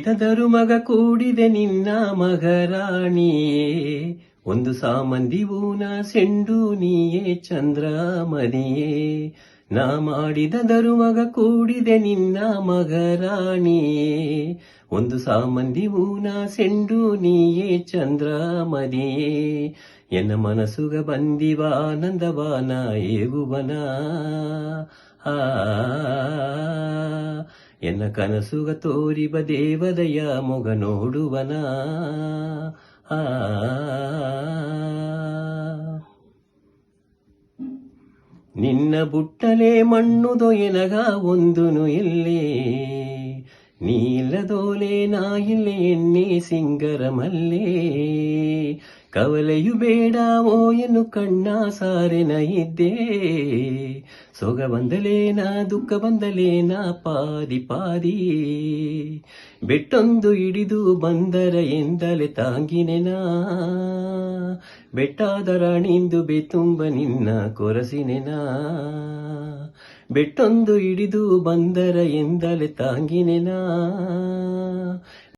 ಮಾಡಿದ ಧರುಮಗ ಕೂಡಿದೆ ನಿನ್ನ ಮಗರಾಣಿಯೇ. ಒಂದು ಸಾಮಂದಿ ಹೂನ ಸೆಂಡು ನೀಯೇ ಚಂದ್ರಮದಿಯೇ. ನಾ ಮಾಡಿದ ಧರುಮಗ ಕೂಡಿದೆ ನಿನ್ನ ಮಗರಾಣಿಯೇ. ಒಂದು ಸಾಮಂದಿ ಹೂನ ಸೆಂಡು ನೀಯೇ ಚಂದ್ರಮದಿಯೇ. ಎನ್ನ ಮನಸ್ಸುಗ ಬಂದಿವ ಆನಂದವಾನ ಏಗುವನ. ಆ ಎನ್ನ ಕನಸುಗ ತೋರಿಬ ದೇವದಯ ಮೊಗ ನೋಡುವನ. ಆ ನಿನ್ನ ಬುಟ್ಟಲೆ ಮಣ್ಣುದೊ ಎನಗ ಒಂದುನು ಇಲ್ಲೇ. ನೀಲ್ಲದೋಲೆ ನಾ ಇಲ್ಲೇ ಎಣ್ಣೆ ಸಿಂಗರ ಮಲ್ಲೇ. ಕವಲೆಯು ಬೇಡ ಓ ಎನ್ನು ಕಣ್ಣ ಸಾರೆನ ಇದ್ದೇ. ಸೊಗ ಬಂದಲೇನ ದುಃಖ ಬಂದಲೇನ ಪಾದಿ ಪಾದಿ. ಬೆಟ್ಟೊಂದು ಹಿಡಿದು ಬಂದರ ಎಂದಲೆ ತಾಂಗಿನೆನಾ. ಬೆಟ್ಟಾದರ ನಿಂದು ಬೆತುಂಬ ನಿನ್ನ ಕೊರಸಿನೆನಾ. ಬೆಟ್ಟೊಂದು ಹಿಡಿದು ಬಂದರ ಎಂದಲೆ ತಾಂಗಿನೆನಾ.